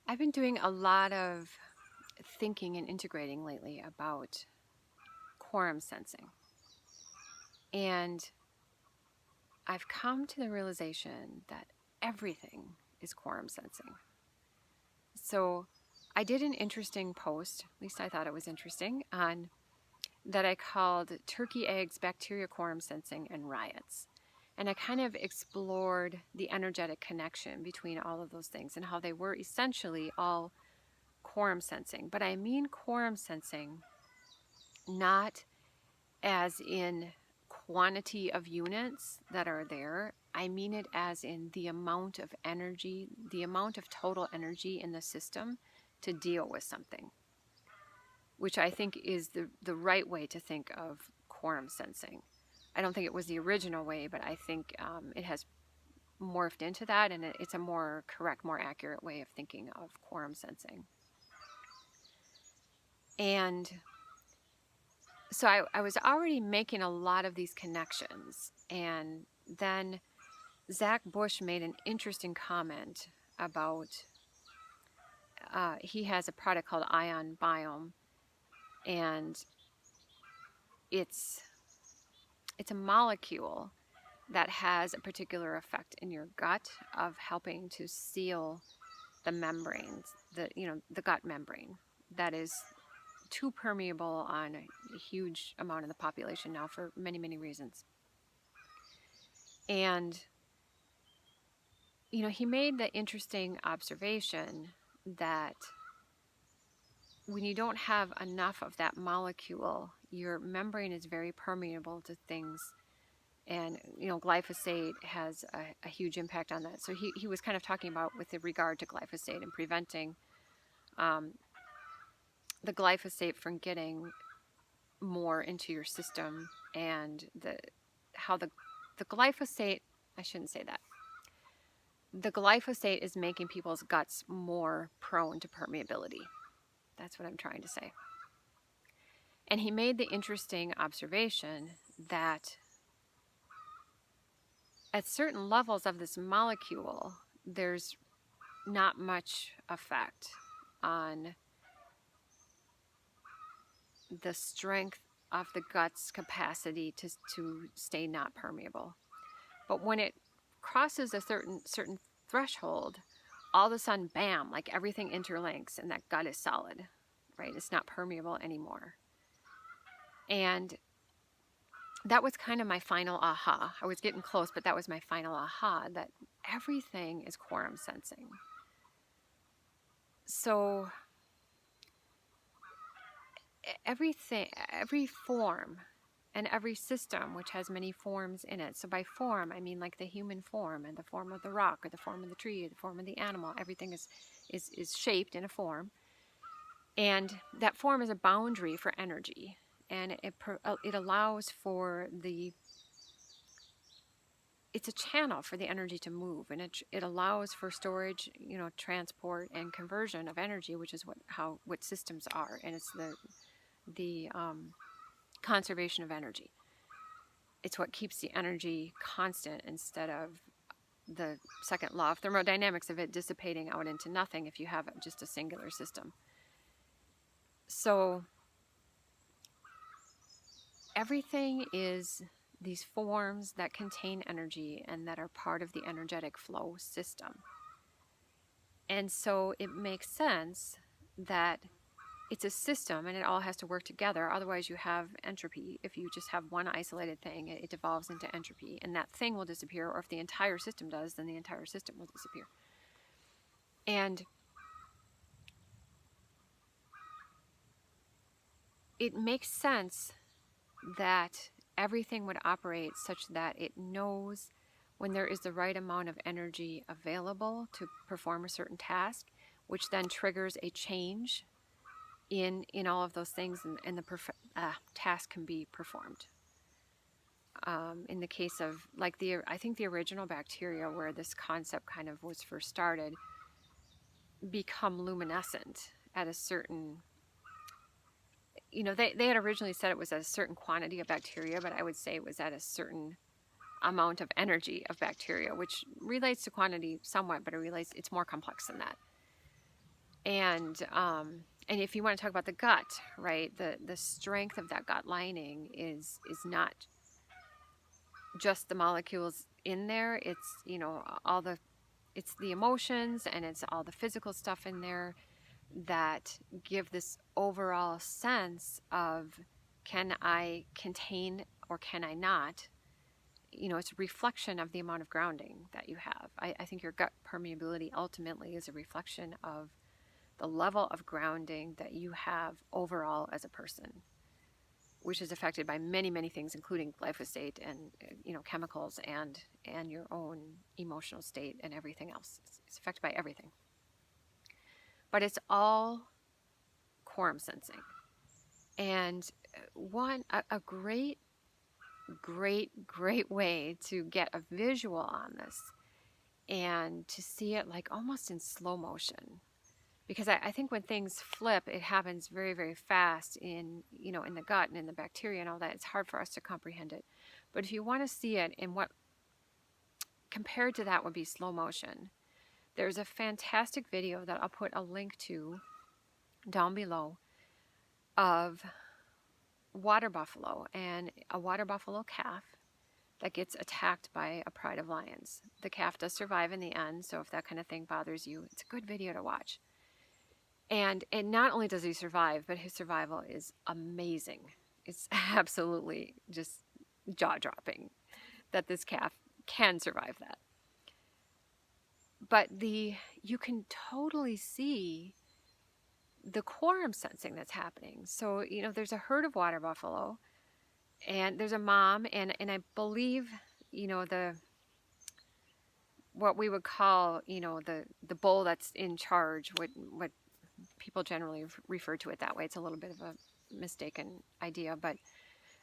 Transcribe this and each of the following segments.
I've been doing a lot of thinking and integrating lately about quorum sensing. And I've come to the realization that everything is quorum sensing. So I did an interesting post, at least I thought it was interesting, on that I called Turkey Eggs, Bacteria Quorum Sensing, and Riots. And I kind of explored the energetic connection between all of those things and how they were essentially all quorum sensing. But I mean quorum sensing not as in quantity of units that are there. I mean it as in the amount of energy, the amount of total energy in the system to deal with something, which I think is the right way to think of quorum sensing. I don't think it was the original way, but I think it has morphed into that, and it's a more correct, more accurate way of thinking of quorum sensing. And so I was already making a lot of these connections, and then Zach Bush made an interesting comment about he has a product called Ion Biome, and it's a molecule that has a particular effect in your gut of helping to seal the membranes, the gut membrane that is too permeable on a huge amount of the population now for many, many reasons. And he made the interesting observation that when you don't have enough of that molecule, your membrane is very permeable to things. And, glyphosate has a huge impact on that. So he was kind of talking about with regard to glyphosate and preventing the glyphosate from getting more into your system, and how the glyphosate, I shouldn't say that. The glyphosate is making people's guts more prone to permeability. That's what I'm trying to say. And he made the interesting observation that at certain levels of this molecule, there's not much effect on the strength of the gut's capacity to stay not permeable. But when it crosses a certain threshold, all of a sudden, bam, like everything interlinks and that gut is solid, right? It's not permeable anymore. And that was kind of my final aha. I was getting close, but that was my final aha, that everything is quorum sensing. So everything, every form and every system, which has many forms in it. So by form, I mean like the human form and the form of the rock or the form of the tree or the form of the animal. Everything is shaped in a form. And that form is a boundary for energy. And it allows for it's a channel for the energy to move, and it allows for storage, transport and conversion of energy, which is what systems are, and it's the conservation of energy. It's what keeps the energy constant instead of the second law of thermodynamics of it dissipating out into nothing if you have just a singular system. So everything is these forms that contain energy and that are part of the energetic flow system. And so it makes sense that it's a system and it all has to work together. Otherwise, you have entropy. If you just have one isolated thing, it devolves into entropy, and that thing will disappear. Or if the entire system does, then the entire system will disappear. And it makes sense that everything would operate such that it knows when there is the right amount of energy available to perform a certain task, which then triggers a change in all of those things, and the task can be performed. In the case of I think the original bacteria, where this concept kind of was first started, become luminescent at a certain, they had originally said it was at a certain quantity of bacteria, but I would say it was at a certain amount of energy of bacteria, which relates to quantity somewhat, but it's more complex than that. And if you want to talk about the gut, right, the strength of that gut lining is not just the molecules in there. It's, you know, it's the emotions, and it's all the physical stuff in there that give this overall sense of, can I contain or can I not? You know, it's a reflection of the amount of grounding that you have. I think your gut permeability ultimately is a reflection of the level of grounding that you have overall as a person, which is affected by many, many things, including glyphosate and, you know, chemicals and your own emotional state and everything else. It's affected by everything. But it's all quorum sensing. And a great way to get a visual on this and to see it like almost in slow motion, because I think when things flip, it happens very, very fast in, you know, in the gut and in the bacteria and all that. It's hard for us to comprehend it. But if you want to see it in what compared to that would be slow motion, there's a fantastic video that I'll put a link to down below of water buffalo and a water buffalo calf that gets attacked by a pride of lions. The calf does survive in the end, so if that kind of thing bothers you, it's a good video to watch. And not only does he survive, but his survival is amazing. It's absolutely just jaw-dropping that this calf can survive that. But you can totally see the quorum sensing that's happening. So, you know, there's a herd of water buffalo, and there's a mom, and I believe, you know, what we would call, you know, the bull that's in charge, what people generally refer to it that way. It's a little bit of a mistaken idea, but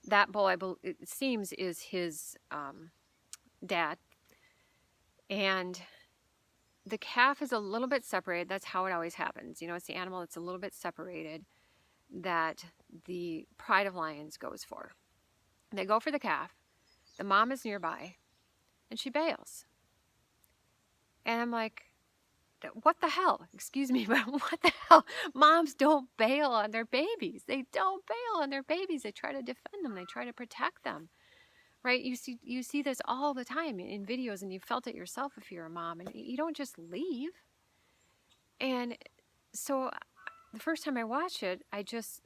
that bull, it seems, is his dad, and the calf is a little bit separated. That's how it always happens. You know, it's the animal that's a little bit separated that the pride of lions goes for. They go for the calf. The mom is nearby, and she bails. And I'm like, what the hell? Excuse me, but what the hell? Moms don't bail on their babies. They don't bail on their babies. They try to defend them. They try to protect them. Right? You see this all the time in videos, and you felt it yourself if you're a mom, and you don't just leave. And so the first time I watched it, I just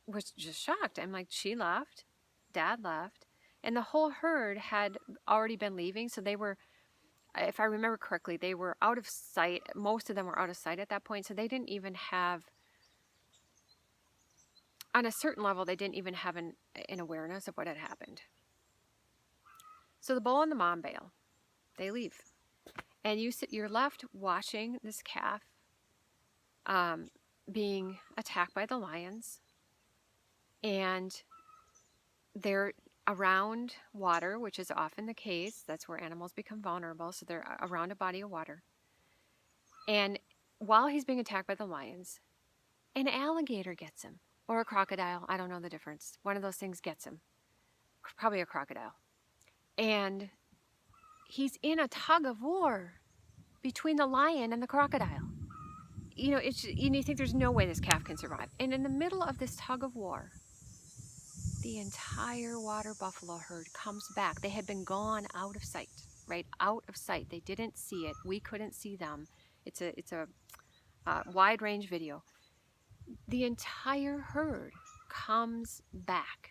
was just shocked. I'm like, she left, dad left, and the whole herd had already been leaving. So they were, if I remember correctly, they were out of sight. Most of them were out of sight at that point. So they didn't even have, on a certain level, they didn't even have an awareness of what had happened. So the bull and the mom bail. They leave. And you're left watching this calf being attacked by the lions. And they're around water, which is often the case. That's where animals become vulnerable. So they're around a body of water. And while he's being attacked by the lions, an alligator gets him. Or a crocodile. I don't know the difference. One of those things gets him. Probably a crocodile. And he's in a tug of war between the lion and the crocodile. You know, you think there's no way this calf can survive. And in the middle of this tug of war, the entire water buffalo herd comes back. They had been gone out of sight, right? Out of sight. They didn't see it. We couldn't see them. It's a wide range video. The entire herd comes back,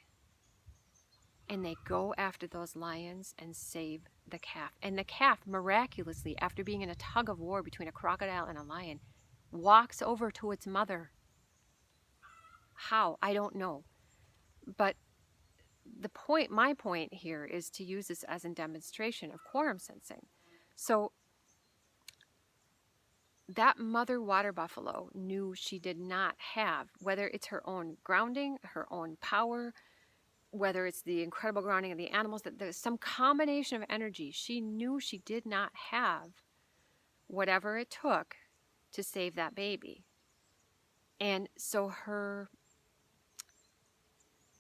and they go after those lions and save the calf. And the calf, miraculously, after being in a tug of war between a crocodile and a lion, walks over to its mother. How? I don't know. But my point here is to use this as a demonstration of quorum sensing. So that mother water buffalo knew she did not have, whether it's her own grounding, her own power, whether it's the incredible grounding of the animals, that there's some combination of energy. She knew she did not have whatever it took to save that baby. And so her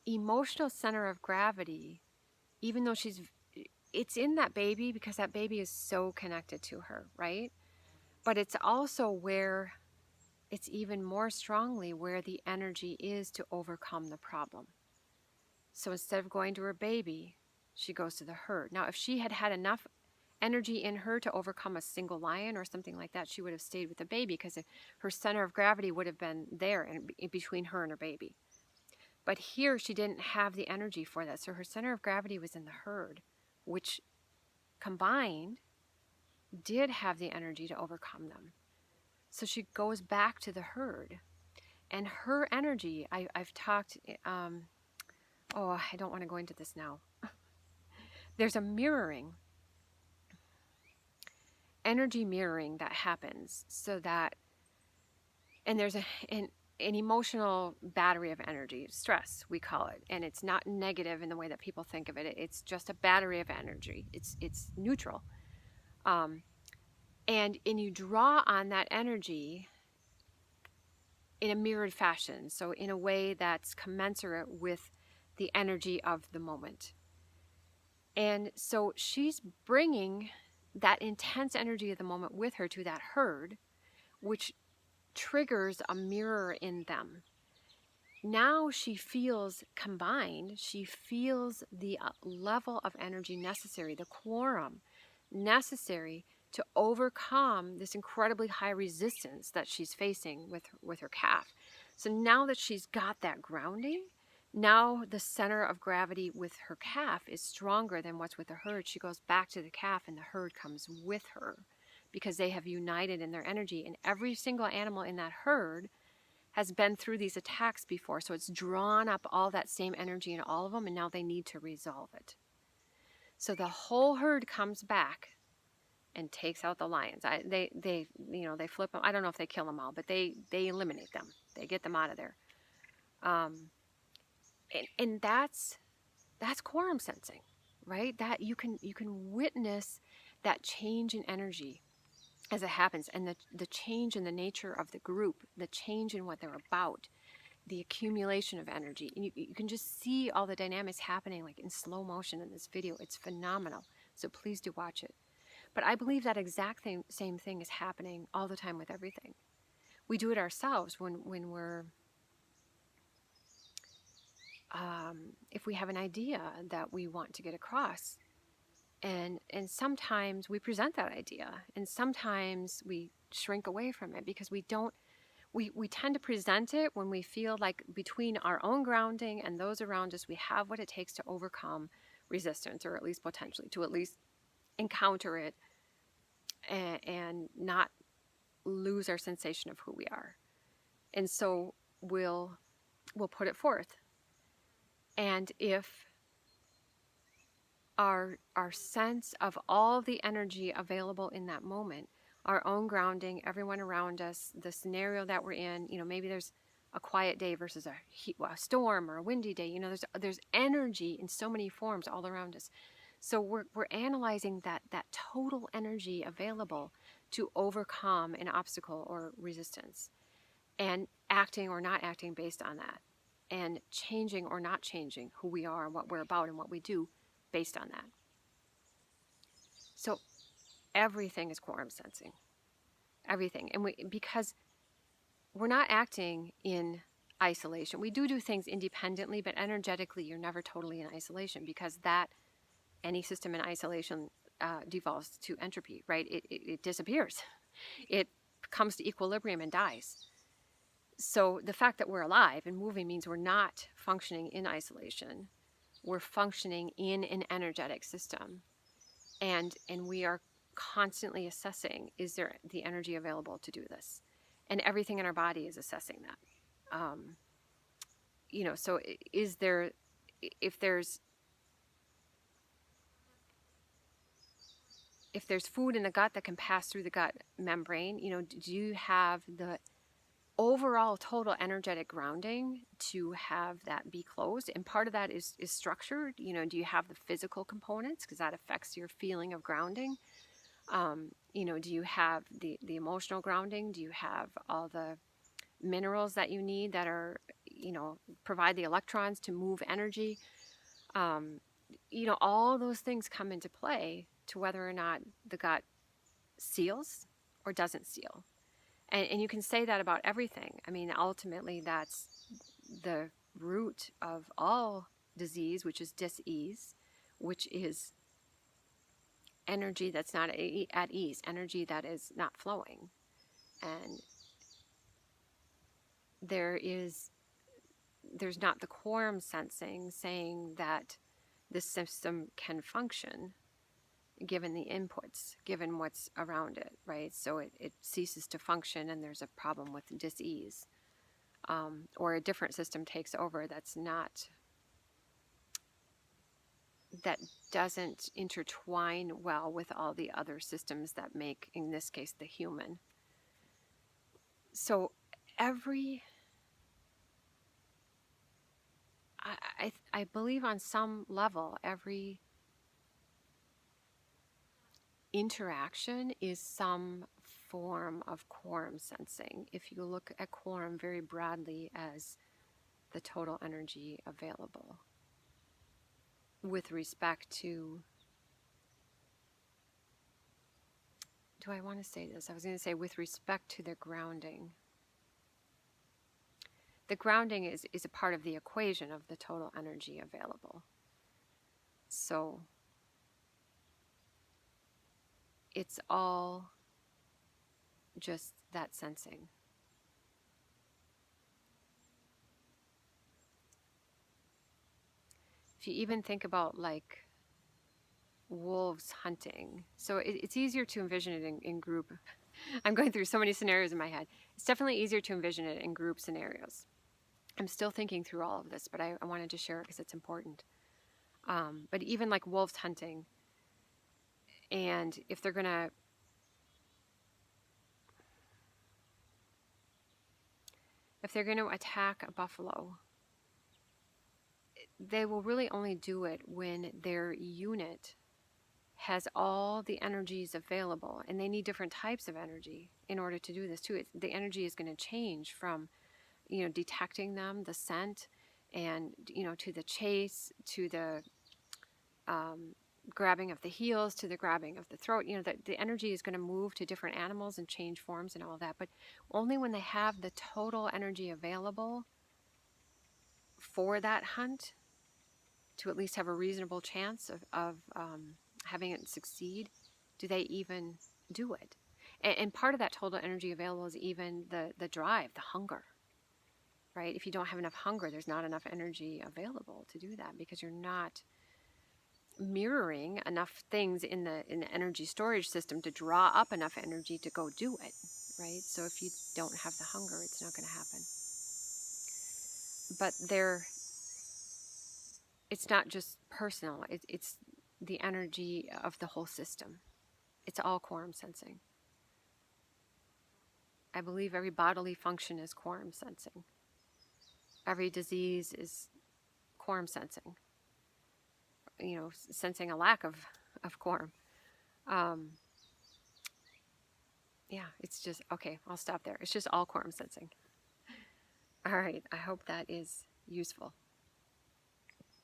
emotional center of gravity, even though it's in that baby because that baby is so connected to her, right? But it's also where it's even more strongly where the energy is to overcome the problem. So instead of going to her baby, she goes to the herd. Now, if she had had enough energy in her to overcome a single lion or something like that, she would have stayed with the baby because her center of gravity would have been there in between her and her baby. But here she didn't have the energy for that. So her center of gravity was in the herd, which combined did have the energy to overcome them. So she goes back to the herd. And her energy, I've talked, I don't want to go into this now. There's a energy mirroring that happens so that, and there's an emotional battery of energy, stress, we call it. And it's not negative in the way that people think of it. It's just a battery of energy. It's neutral. And you draw on that energy in a mirrored fashion. So in a way that's commensurate with the energy of the moment. And so she's bringing that intense energy of the moment with her to that herd, which triggers a mirror in them. Now she feels combined, she feels the level of energy necessary, the quorum necessary to overcome this incredibly high resistance that she's facing with her calf. So now that she's got that grounding, now the center of gravity with her calf is stronger than what's with the herd. She goes back to the calf and the herd comes with her because they have united in their energy. And every single animal in that herd has been through these attacks before. So it's drawn up all that same energy in all of them, and now they need to resolve it. So the whole herd comes back and takes out the lions. They flip them. I don't know if they kill them all, but they eliminate them. They get them out of there. And that's quorum sensing, right? That you can witness that change in energy as it happens, and the change in the nature of the group, the change in what they're about, the accumulation of energy. And you can just see all the dynamics happening like in slow motion in this video. It's phenomenal. So please do watch it. But I believe that exact same thing is happening all the time with everything. We do it ourselves when we're, if we have an idea that we want to get across. And sometimes we present that idea, and sometimes we shrink away from it because we tend to present it when we feel like between our own grounding and those around us, we have what it takes to overcome resistance, or at least potentially to at least encounter it and not lose our sensation of who we are. And so we'll put it forth. And if our sense of all the energy available in that moment, our own grounding, everyone around us, the scenario that we're in, maybe there's a quiet day versus a storm or a windy day, there's energy in so many forms all around us. So we're analyzing that total energy available to overcome an obstacle or resistance, and acting or not acting based on that, and changing or not changing who we are and what we're about and what we do based on that. So everything is quorum sensing. Everything. And because we're not acting in isolation. We do things independently, but energetically you're never totally in isolation, because any system in isolation devolves to entropy, right? It disappears. It comes to equilibrium and dies. So the fact that we're alive and moving means we're not functioning in isolation. We're functioning in an energetic system. And we are constantly assessing, is there the energy available to do this? And everything in our body is assessing that. So is there, if there's food in the gut that can pass through the gut membrane, do you have the overall total energetic grounding to have that be closed? And part of that is structured. Do you have the physical components, because that affects your feeling of grounding? Do you have the emotional grounding? Do you have all the minerals that you need that are, provide the electrons to move energy? All those things come into play to whether or not the gut seals or doesn't seal. And you can say that about everything. I mean, ultimately, that's the root of all disease, which is dis-ease, which is energy that's not at ease, energy that is not flowing. And there's not the quorum sensing saying that the system can function given the inputs, given what's around it, right? So it ceases to function and there's a problem with dis-ease. Or a different system takes over that doesn't intertwine well with all the other systems that make, in this case, the human. So I believe on some level, every interaction is some form of quorum sensing. If you look at quorum very broadly as the total energy available with respect to, do I want to say this? I was going to say with respect to the grounding. The grounding is a part of the equation of the total energy available. So it's all just that sensing. If you even think about like wolves hunting, so it's easier to envision it in group. I'm going through so many scenarios in my head. It's definitely easier to envision it in group scenarios. I'm still thinking through all of this, but I wanted to share it because it's important. But even like wolves hunting, and if they're going to attack a buffalo, they will really only do it when their unit has all the energies available, and they need different types of energy in order to do this too. The energy is going to change from, detecting them, the scent, and, to the chase, to the grabbing of the heels, to the grabbing of the throat. The energy is going to move to different animals and change forms and all that, but only when they have the total energy available for that hunt to at least have a reasonable chance of having it succeed, do they even do it? And part of that total energy available is even the drive, the hunger, right? If you don't have enough hunger, there's not enough energy available to do that because you're not mirroring enough things in the energy storage system to draw up enough energy to go do it, right? So if you don't have the hunger, it's not going to happen. But it's not just personal, it's the energy of the whole system. It's all quorum sensing. I believe every bodily function is quorum sensing. Every disease is quorum sensing. Sensing a lack of quorum. Yeah, it's just, okay, I'll stop there. It's just all quorum sensing. All right, I hope that is useful.